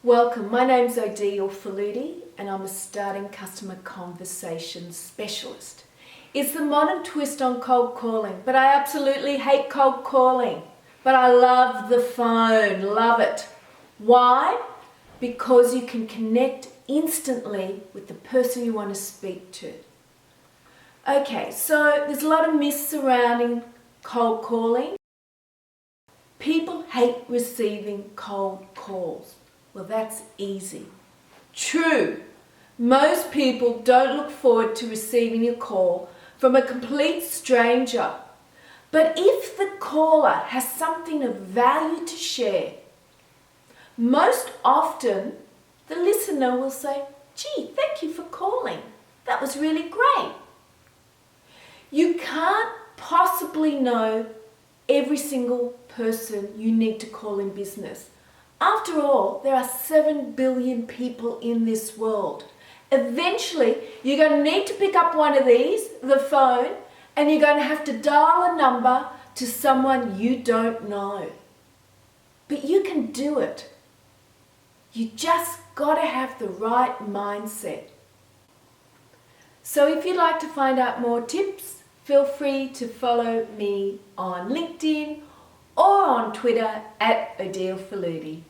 Welcome, my name's Odile Faludi and I'm a starting customer conversation specialist. It's the modern twist on cold calling, but I absolutely hate cold calling. But I love the phone, love it. Why? Because you can connect instantly with the person you want to speak to. Okay, so there's a lot of myths surrounding cold calling. People hate receiving cold calls. Well, that's easy. True, most people don't look forward to receiving a call from a complete stranger. But if the caller has something of value to share, most often the listener will say, "Gee, thank you for calling. That was really great." You can't possibly know every single person you need to call in business. After all, there are 7 billion people in this world. Eventually, you're going to need to pick up one of these, the phone, and you're going to have to dial a number to someone you don't know. But you can do it. You just got to have the right mindset. So if you'd like to find out more tips, feel free to follow me on LinkedIn or on Twitter @Odile Faludi.